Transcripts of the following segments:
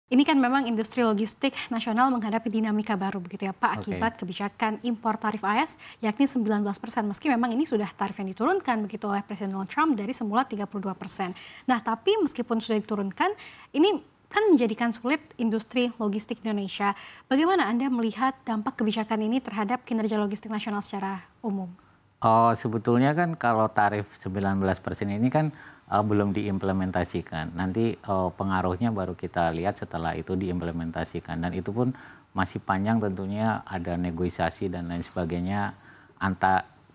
Ini kan memang industri logistik nasional menghadapi dinamika baru begitu ya Pak, Oke. akibat kebijakan impor tarif AS yakni 19%. Meski memang ini sudah tarif yang diturunkan begitu oleh Presiden Donald Trump dari semula 32%. Nah, tapi meskipun sudah diturunkan, ini kan menjadikan sulit industri logistik Indonesia. Bagaimana Anda melihat dampak kebijakan ini terhadap kinerja logistik nasional secara umum? Oh, sebetulnya kan kalau tarif 19% ini kan belum diimplementasikan. Nanti pengaruhnya baru kita lihat setelah itu diimplementasikan. Dan itu pun masih panjang tentunya ada negosiasi dan lain sebagainya.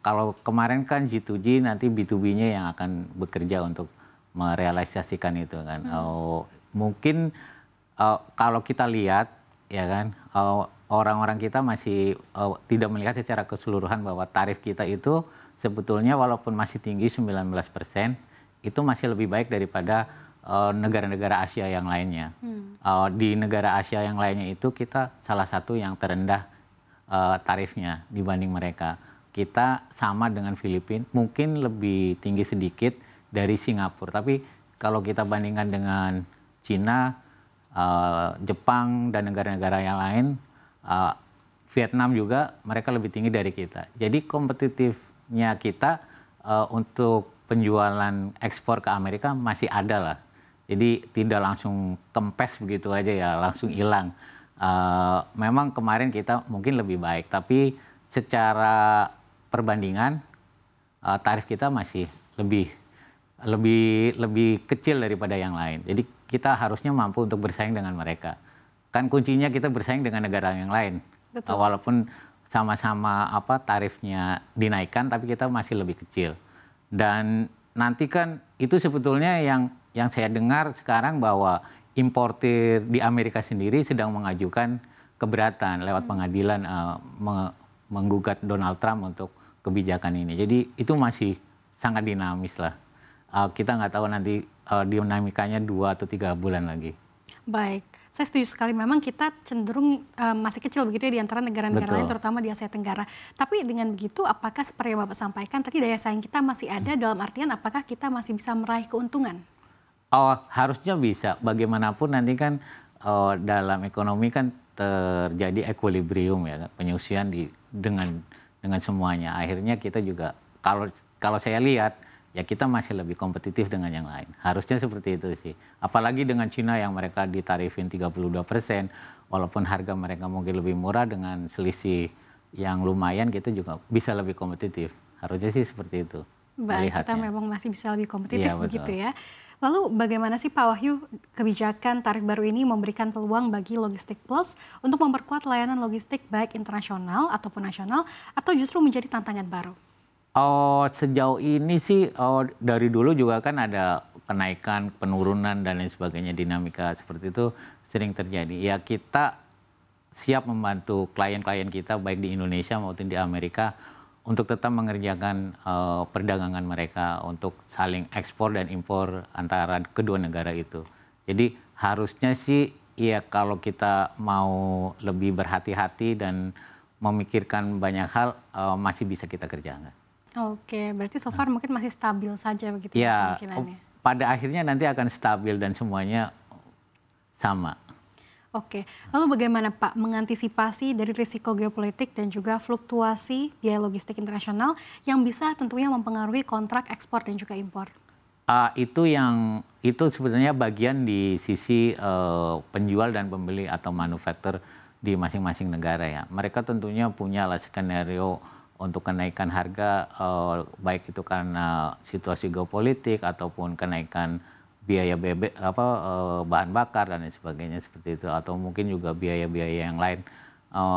Kalau kemarin kan G2G, nanti B2B-nya yang akan bekerja untuk merealisasikan itu kan. Mungkin kalau kita lihat ya kan, orang-orang kita masih tidak melihat secara keseluruhan bahwa tarif kita itu sebetulnya walaupun masih tinggi 19%, itu masih lebih baik daripada negara-negara Asia yang lainnya. Di negara Asia yang lainnya itu kita salah satu yang terendah tarifnya dibanding mereka. Kita sama dengan Filipina, mungkin lebih tinggi sedikit dari Singapura. Tapi kalau kita bandingkan dengan Cina, Jepang dan negara-negara yang lain, Vietnam juga mereka lebih tinggi dari kita. Jadi kompetitifnya kita untuk penjualan ekspor ke Amerika masih ada lah. Jadi tidak langsung kempes begitu aja ya, langsung hilang. Memang kemarin kita mungkin lebih baik, tapi secara perbandingan tarif kita masih lebih kecil daripada yang lain. Jadi kita harusnya mampu untuk bersaing dengan mereka. Kan kuncinya kita bersaing dengan negara yang lain. Betul. Walaupun sama-sama tarifnya dinaikkan, tapi kita masih lebih kecil. Dan nanti kan itu sebetulnya yang saya dengar sekarang bahwa importir di Amerika sendiri sedang mengajukan keberatan lewat pengadilan menggugat Donald Trump untuk kebijakan ini. Jadi itu masih sangat dinamis lah. Kita nggak tahu nanti dinamikanya 2 atau 3 bulan lagi. Baik, saya setuju sekali. Memang kita cenderung masih kecil begitu ya di antara negara-negara lain, terutama di Asia Tenggara. Tapi dengan begitu, apakah seperti yang Bapak sampaikan tadi daya saing kita masih ada dalam artian apakah kita masih bisa meraih keuntungan? Harusnya bisa. Bagaimanapun nanti kan dalam ekonomi kan terjadi equilibrium ya, penyusian dengan semuanya. Akhirnya kita juga kalau saya lihat ya kita masih lebih kompetitif dengan yang lain. Harusnya seperti itu sih. Apalagi dengan Cina yang mereka ditarifin 32%, walaupun harga mereka mungkin lebih murah dengan selisih yang lumayan, kita juga bisa lebih kompetitif. Harusnya sih seperti itu. Baik, kita memang masih bisa lebih kompetitif begitu ya. Lalu bagaimana sih Pak Wahyu kebijakan tarif baru ini memberikan peluang bagi Logistik Plus untuk memperkuat layanan logistik baik internasional ataupun nasional atau justru menjadi tantangan baru? Sejauh ini sih dari dulu juga kan ada kenaikan, penurunan dan lain sebagainya, dinamika seperti itu sering terjadi. Ya kita siap membantu klien-klien kita baik di Indonesia maupun di Amerika untuk tetap mengerjakan perdagangan mereka untuk saling ekspor dan impor antara kedua negara itu. Jadi harusnya sih ya kalau kita mau lebih berhati-hati dan memikirkan banyak hal masih bisa kita kerjakan. Oke, berarti so far mungkin masih stabil saja begitu ya kemungkinannya. Pada akhirnya nanti akan stabil dan semuanya sama. Oke, lalu bagaimana Pak mengantisipasi dari risiko geopolitik dan juga fluktuasi biaya logistik internasional yang bisa tentunya mempengaruhi kontrak ekspor dan juga impor? Itu sebenarnya bagian di sisi penjual dan pembeli atau manufaktur di masing-masing negara ya. Mereka tentunya punya skenario untuk kenaikan harga, baik itu karena situasi geopolitik ataupun kenaikan biaya bahan bakar dan lain sebagainya seperti itu, atau mungkin juga biaya-biaya yang lain.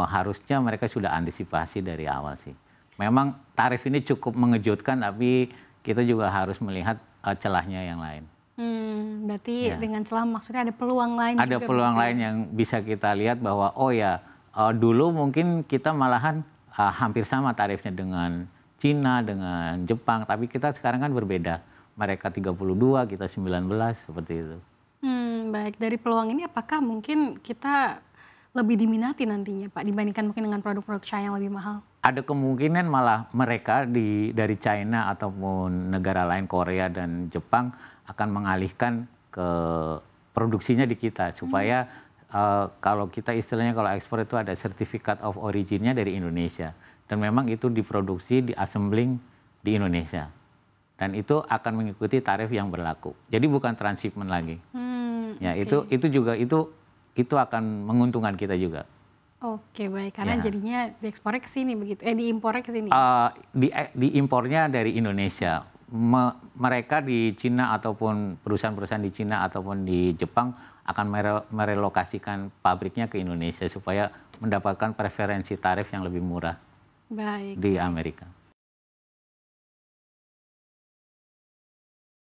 Harusnya mereka sudah antisipasi dari awal sih. Memang tarif ini cukup mengejutkan, tapi kita juga harus melihat celahnya yang lain. Berarti dengan celah maksudnya ada peluang lain ada juga. Ada peluang lain yang bisa kita lihat bahwa dulu mungkin kita malahan hampir sama tarifnya dengan Cina, dengan Jepang, tapi kita sekarang kan berbeda. Mereka 32, kita 19, seperti itu. Baik, dari peluang ini apakah mungkin kita lebih diminati nantinya Pak dibandingkan mungkin dengan produk-produk China yang lebih mahal? Ada kemungkinan malah mereka dari China ataupun negara lain, Korea dan Jepang akan mengalihkan ke produksinya di kita supaya kalau kita istilahnya kalau ekspor itu ada sertifikat of originnya dari Indonesia dan memang itu diproduksi, di-assembling di Indonesia dan itu akan mengikuti tarif yang berlaku. Jadi bukan transshipment lagi. Ya okay. itu juga itu akan menguntungkan kita juga. Oke, baik, karena jadinya diekspornya ke sini begitu, diimpornya ke sini. Diimpornya dari Indonesia. Mereka di Cina ataupun perusahaan-perusahaan di Cina ataupun di Jepang akan merelokasikan pabriknya ke Indonesia supaya mendapatkan preferensi tarif yang lebih murah di Amerika.